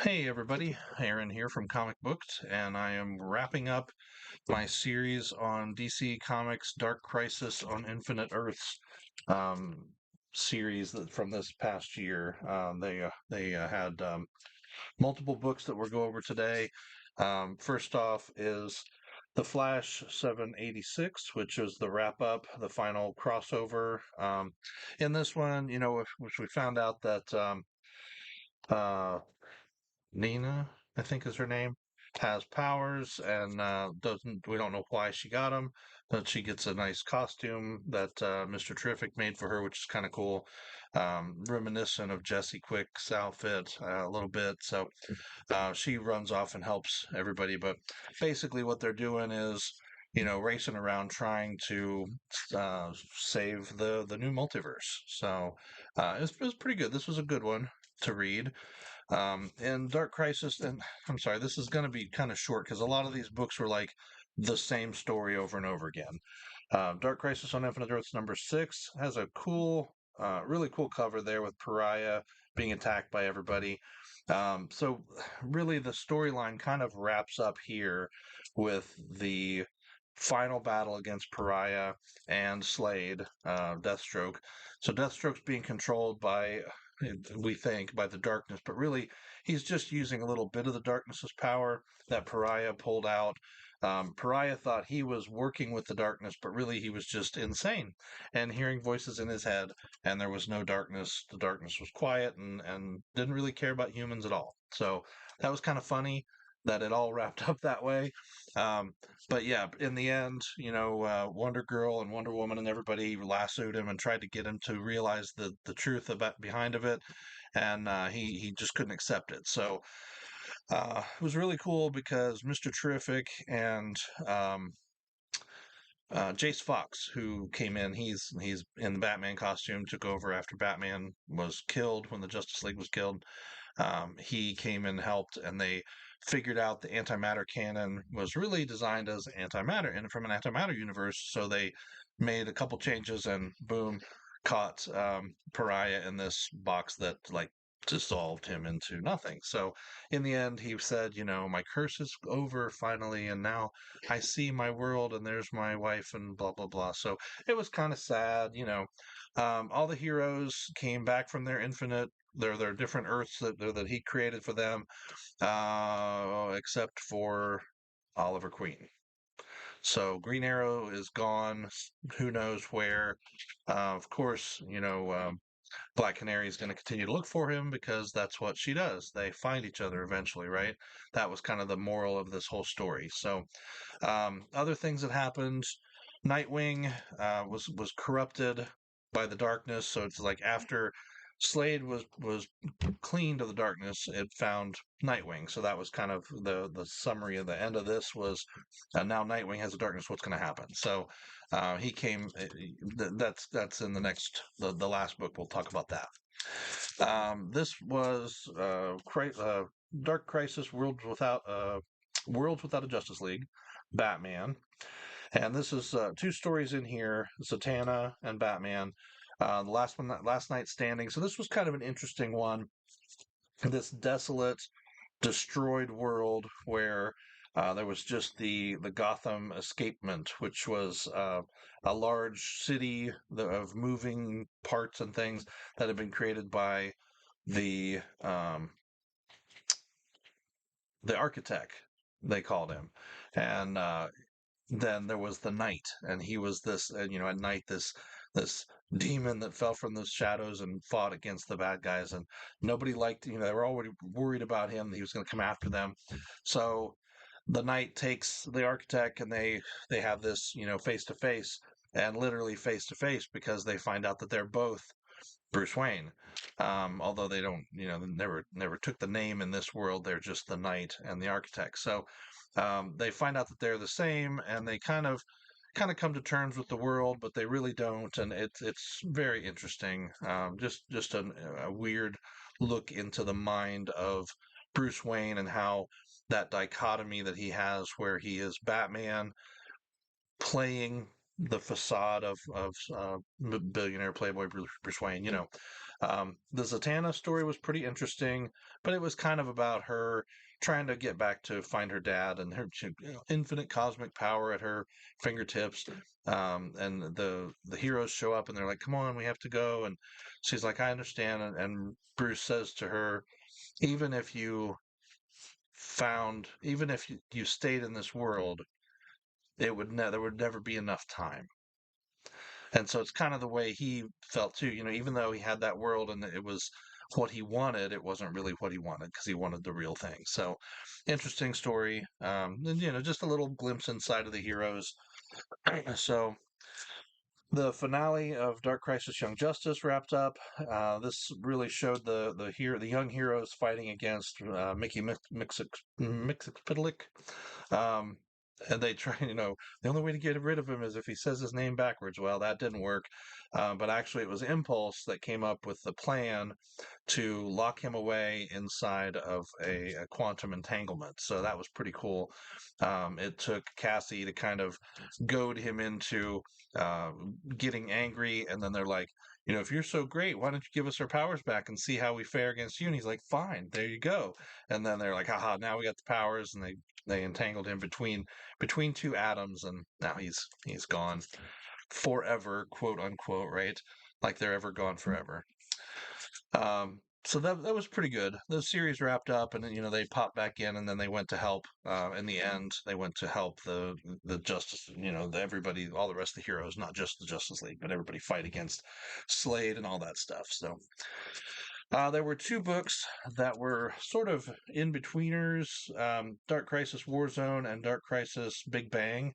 Hey everybody, Aaron here from Comic Booked, and I am wrapping up my series on DC Comics Dark Crisis on Infinite Earths um, series from this past year. They had multiple books that we'll go over today. First off is The Flash 786, which is the wrap up, the final crossover. In this one, which we found out that uh, Nina, I think is her name, has powers and doesn't. We don't know why she got them, but she gets a nice costume that Mr. Terrific made for her, which is kind of cool, reminiscent of Jesse Quick's outfit a little bit. So she runs off and helps everybody, but basically what they're doing is. Racing around trying to save the new multiverse. So it was pretty good. This was a good one to read. And Dark Crisis, and I'm sorry, this is going to be kind of short because a lot of these books were like the same story over and over again. Dark Crisis on Infinite Earths #6 has a really cool cover there with Pariah being attacked by everybody. So really, the storyline kind of wraps up here with the final battle against Pariah and Slade, Deathstroke. So Deathstroke's being controlled by, we think, by the darkness, but really he's just using a little bit of the darkness's power that Pariah pulled out. Pariah thought he was working with the darkness, but really he was just insane and hearing voices in his head, and there was no darkness. The darkness was quiet and didn't really care about humans at all. So that was kind of funny that it all wrapped up that way. Um, but yeah, in the end, Wonder Girl and Wonder Woman and everybody lassoed him and tried to get him to realize the truth about behind of it, and he just couldn't accept it. So it was really cool because Mr. Terrific and Jace Fox, who came in, he's in the Batman costume, took over after Batman was killed when the Justice League was killed. He came and helped, and they figured out the antimatter cannon was really designed as antimatter and from an antimatter universe. So they made a couple changes, and boom, caught Pariah in this box that like dissolved him into nothing. So in the end, he said, my curse is over finally, and now I see my world, and there's my wife, and blah blah blah. So it was kind of sad. All the heroes came back from their infinite their different Earths that he created for them, except for Oliver Queen. So Green Arrow is gone. Who knows where? Of course, Black Canary is going to continue to look for him because that's what she does. They find each other eventually, right? That was kind of the moral of this whole story. So other things that happened. Nightwing was corrupted by the darkness, so it's like after Slade was cleaned of the darkness, it found Nightwing. So that was kind of the summary of the end of this was now Nightwing has the darkness. What's going to happen? So he came. That's in the last book. We'll talk about that. This was Dark Crisis Worlds Without a Justice League, Batman. And this is two stories in here, Zatanna and Batman. The last one, Last Night Standing. So this was kind of an interesting one. This desolate, destroyed world where there was just the Gotham escapement, which was a large city of moving parts and things that had been created by the um, the architect. They called him, and then there was the knight, and he was this, at night this demon that fell from the shadows and fought against the bad guys, and nobody liked, they were already worried about him. He was going to come after them, so the knight takes the architect, and they have this, face to face, and literally face to face because they find out that they're both Bruce Wayne. Although they don't, never took the name in this world. They're just the knight and the architect. So they find out that they're the same, and they kind of come to terms with the world, but they really don't. And it's very interesting. Just a weird look into the mind of Bruce Wayne and how that dichotomy that he has, where he is Batman playing the facade of billionaire playboy Bruce Wayne. The Zatanna story was pretty interesting, but it was kind of about her trying to get back to find her dad and her infinite cosmic power at her fingertips. And the heroes show up and they're like, "Come on, we have to go." And she's like, "I understand." And Bruce says to her, "Even if you even if you stayed in this world, there would never be enough time." And so it's kind of the way he felt too. Even though he had that world and it was what he wanted, it wasn't really what he wanted because he wanted the real thing. So interesting story. And just a little glimpse inside of the heroes. So the finale of Dark Crisis: Young Justice wrapped up. This really showed the young heroes fighting against Mickey Mixpidlick. Um, and they try, the only way to get rid of him is if he says his name backwards. Well, that didn't work. But actually, it was Impulse that came up with the plan to lock him away inside of a quantum entanglement. So that was pretty cool. It took Cassie to kind of goad him into uh, getting angry, and then they're like, if you're so great, why don't you give us our powers back and see how we fare against you? And he's like, fine, there you go. And then they're like, haha, now we got the powers, and they entangled him between two atoms, and now he's gone forever, quote unquote, right? Like they're ever gone forever. So that was pretty good. The series wrapped up, and then, they popped back in, and then they went to help. In the end, they went to help the Justice, everybody, all the rest of the heroes, not just the Justice League, but everybody fight against Slade and all that stuff. So there were two books that were sort of in betweeners: Dark Crisis Warzone and Dark Crisis Big Bang.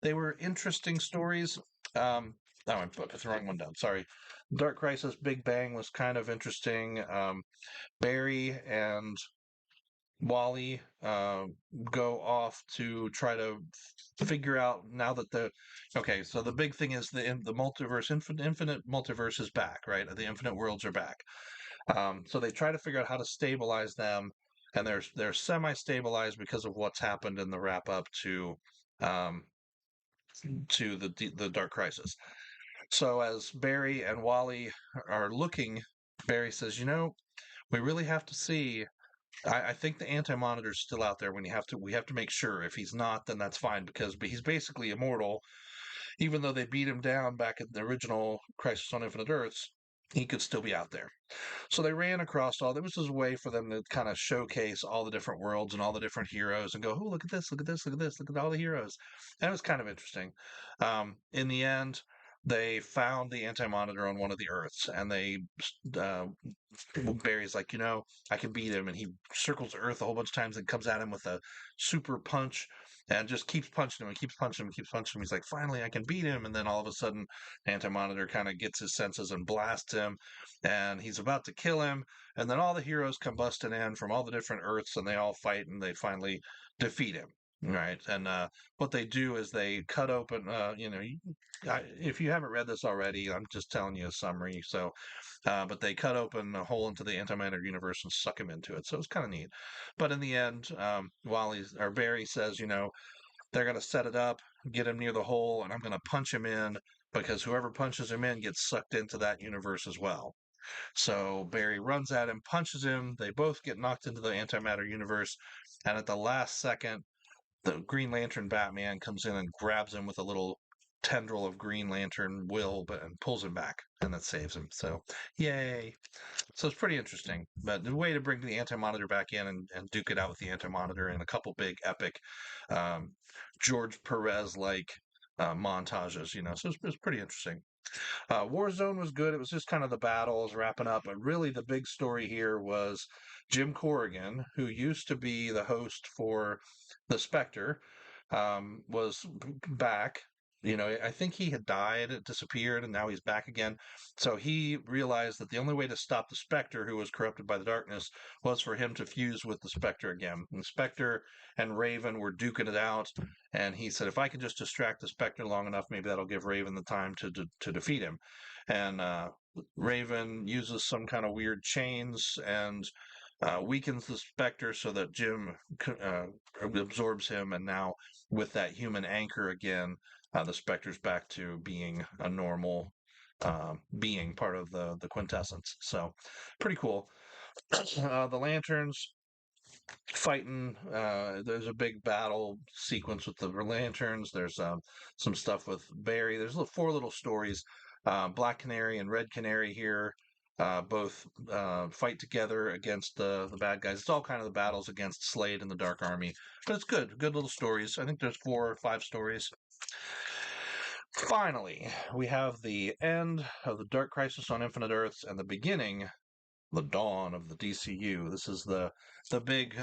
They were interesting stories. Oh, I put the wrong one down. Sorry. Dark Crisis Big Bang was kind of interesting. Barry and Wally go off to try to figure out now that okay. So the big thing is the multiverse, infinite multiverse is back, right? The infinite worlds are back. So they try to figure out how to stabilize them, and they're semi-stabilized because of what's happened in the wrap up um, to the Dark Crisis. So as Barry and Wally are looking, Barry says, we really have to see. I think the anti-monitor's still out there. We have to make sure. If he's not, then that's fine because he's basically immortal. Even though they beat him down back in the original Crisis on Infinite Earths, he could still be out there. So they ran across all. There was this way for them to kind of showcase all the different worlds and all the different heroes and go, oh, look at this, look at this, look at this, look at all the heroes. And it was kind of interesting. In the end, they found the anti-monitor on one of the Earths, and uh, Barry's like, I can beat him, and he circles the Earth a whole bunch of times and comes at him with a super punch. And just keeps punching him and keeps punching him and keeps punching him. He's like, finally, I can beat him. And then all of a sudden, Anti-Monitor kind of gets his senses and blasts him, and he's about to kill him. And then all the heroes come busting in from all the different Earths, and they all fight, and they finally defeat him. Right, and what they do is they cut open. If you haven't read this already, I'm just telling you a summary. So, but they cut open a hole into the antimatter universe and suck him into it. So it's kind of neat. But in the end, Barry says, they're going to set it up, get him near the hole, and I'm going to punch him in because whoever punches him in gets sucked into that universe as well. So Barry runs at him, punches him. They both get knocked into the antimatter universe, and at the last second, the Green Lantern Batman comes in and grabs him with a little tendril of Green Lantern and pulls him back, and that saves him. So, yay! So it's pretty interesting. But the way to bring the Anti Monitor back in and duke it out with the Anti Monitor in a couple big epic um, George Perez like montages, So it's pretty interesting. Warzone was good. It was just kind of the battles wrapping up. But really, the big story here was Jim Corrigan, who used to be the host for The Spectre, was back. I think he had died, disappeared, and now he's back again. So he realized that the only way to stop the Spectre, who was corrupted by the darkness, was for him to fuse with the Spectre again. And the Spectre and Raven were duking it out, and he said, if I can just distract the Spectre long enough, maybe that'll give Raven the time to defeat him. And Raven uses some kind of weird chains and weakens the Spectre so that Jim absorbs him, and now with that human anchor again, the Spectre's back to being a normal being part of the quintessence. So pretty cool. The lanterns fighting. There's a big battle sequence with the lanterns. There's some stuff with Barry. There's four little stories. Black Canary and Red Canary here both fight together against the bad guys. It's all kind of the battles against Slade and the Dark Army, but it's good. Good little stories. I think there's 4 or 5 stories. Finally, we have the end of the Dark Crisis on Infinite Earths and the beginning, the dawn of the DCU. This is the big,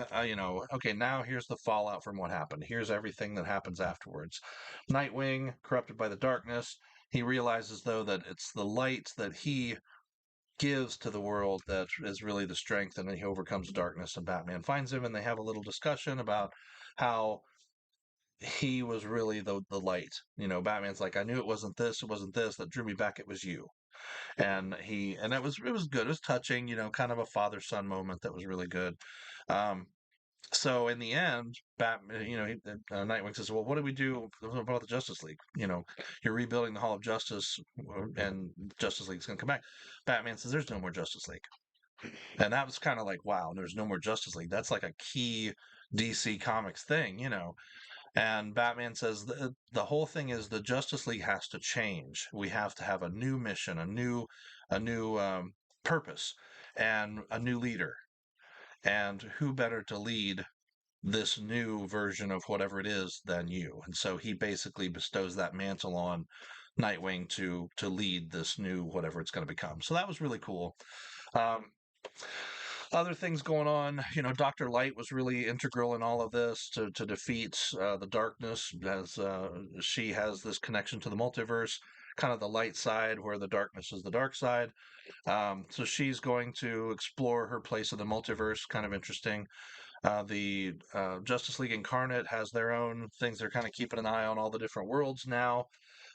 okay, now here's the fallout from what happened. Here's everything that happens afterwards. Nightwing, corrupted by the darkness, he realizes though that it's the light that he gives to the world that is really the strength, and then he overcomes the darkness. And Batman finds him, and they have a little discussion about how he was really the light. Batman's like, I knew it wasn't this that drew me back. It was you. And it was good. It was touching, kind of a father son moment that was really good. Um, so in the end, Batman, Nightwing says, "Well, what do we do about the Justice League? You're rebuilding the Hall of Justice, and Justice League's going to come back." Batman says, "There's no more Justice League," and that was kind of like, "Wow, there's no more Justice League." That's like a key DC Comics thing. And Batman says the whole thing is the Justice League has to change. We have to have a new mission, a new purpose, and a new leader. And who better to lead this new version of whatever it is than you? And so he basically bestows that mantle on Nightwing to lead this new whatever it's going to become. So that was really cool. Um, Other things going on, Dr. Light was really integral in all of this to defeat the darkness, as she has this connection to the multiverse, kind of the light side where the darkness is the dark side. So she's going to explore her place in the multiverse, kind of interesting. The Justice League Incarnate has their own things. They're kind of keeping an eye on all the different worlds now.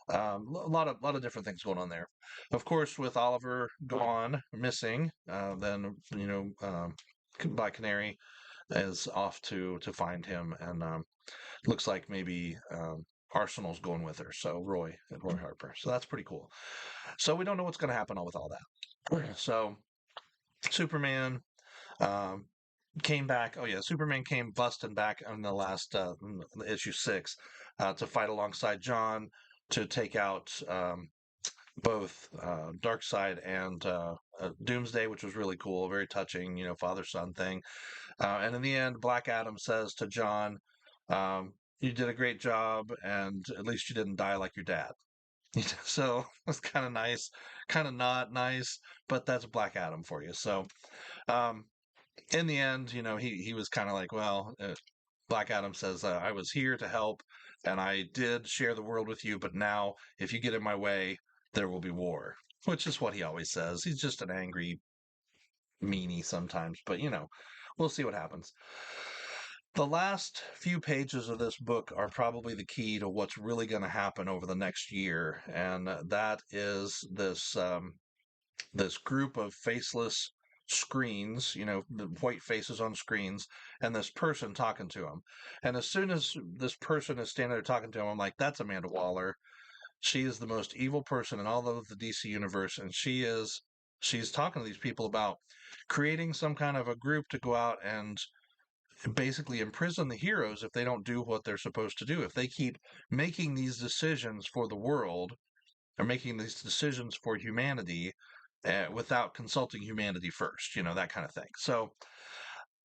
A lot of different things going on there. Of course, with Oliver gone, missing, then Black Canary is off to find him, and looks like maybe Arsenal's going with her. So Roy Harper. So that's pretty cool. So we don't know what's going to happen with all that. So Superman um, came back. Oh yeah, Superman came busting back in the last issue 6 to fight alongside John to take out both Darkseid and Doomsday, which was really cool, very touching, father son thing. And in the end, Black Adam says to John, "You did a great job, and at least you didn't die like your dad." So it's kind of nice, kind of not nice, but that's Black Adam for you. So um, in the end, he was kind of like, well, Black Adam says, I was here to help and I did share the world with you, but now if you get in my way, there will be war, which is what he always says. He's just an angry meanie sometimes, but we'll see what happens. The last few pages of this book are probably the key to what's really going to happen over the next year, and that is this group of faceless screens, the white faces on screens, and this person talking to him. And as soon as this person is standing there talking to him, I'm like, that's Amanda Waller. She is the most evil person in all of the DC universe, and she's talking to these people about creating some kind of a group to go out and basically imprison the heroes if they don't do what they're supposed to do. If they keep making these decisions for the world or making these decisions for humanity without consulting humanity first, that kind of thing. So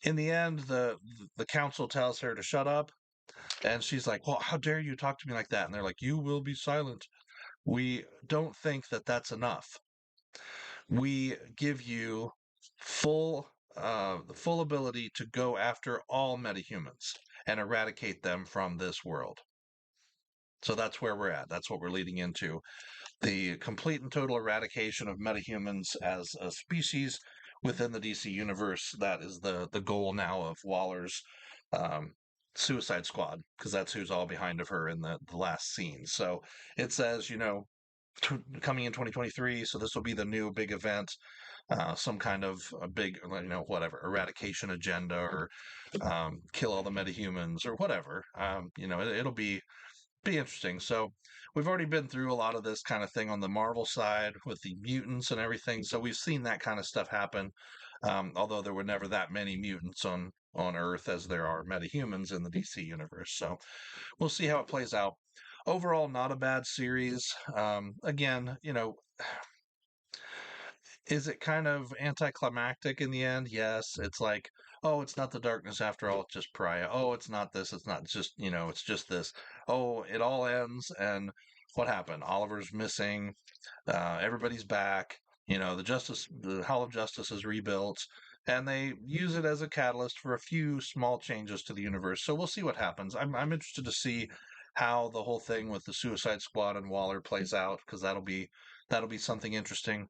in the end, the council tells her to shut up, and she's like, "Well, how dare you talk to me like that?" And they're like, "You will be silent. We don't think that that's enough. We give you the full ability to go after all metahumans and eradicate them from this world." So that's where we're at. That's what we're leading into. The complete and total eradication of metahumans as a species within the DC universe. That is the goal now of Waller's um, Suicide Squad, because that's who's all behind of her in the last scene. So it says, coming in 2023, so this will be the new big event, some kind of a big, whatever, eradication agenda or kill all the metahumans or whatever. It'll be Be interesting. So we've already been through a lot of this kind of thing on the Marvel side with the mutants and everything. So we've seen that kind of stuff happen. Although there were never that many mutants on Earth as there are metahumans in the DC universe. So we'll see how it plays out. Overall, not a bad series. Again, is it kind of anticlimactic in the end? Yes. It's like, oh, it's not the darkness after all, it's just pariah. Oh, it's not this, it's not just, it's just this. Oh, it all ends and what happened? Oliver's missing, everybody's back, the Hall of Justice is rebuilt, and they use it as a catalyst for a few small changes to the universe. So we'll see what happens. I'm interested to see how the whole thing with the Suicide Squad and Waller plays out because that'll be something interesting.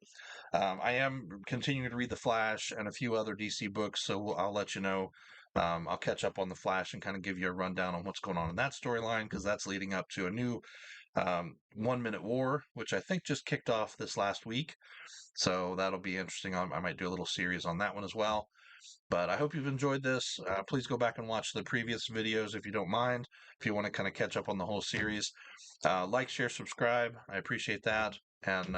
I am continuing to read The Flash and a few other DC books, so I'll let you know. I'll catch up on The Flash and kind of give you a rundown on what's going on in that storyline because that's leading up to a new 1 Minute War, which I think just kicked off this last week. So that'll be interesting. I might do a little series on that one as well. But I hope you've enjoyed this. Please go back and watch the previous videos if you don't mind, if you want to kind of catch up on the whole series. Like, share, subscribe. I appreciate that. And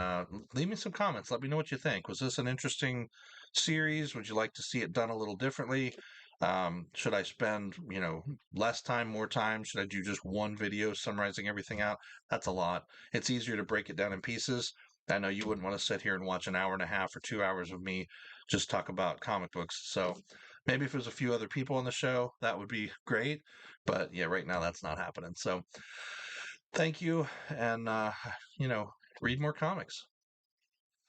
leave me some comments. Let me know what you think. Was this an interesting series? Would you like to see it done a little differently? Should I spend, less time, more time? Should I do just one video summarizing everything out? That's a lot. It's easier to break it down in pieces. I know you wouldn't want to sit here and watch an hour and a half or 2 hours of me just talk about comic books. So maybe if there's a few other people on the show, that would be great. But yeah, right now that's not happening. So thank you, and read more comics.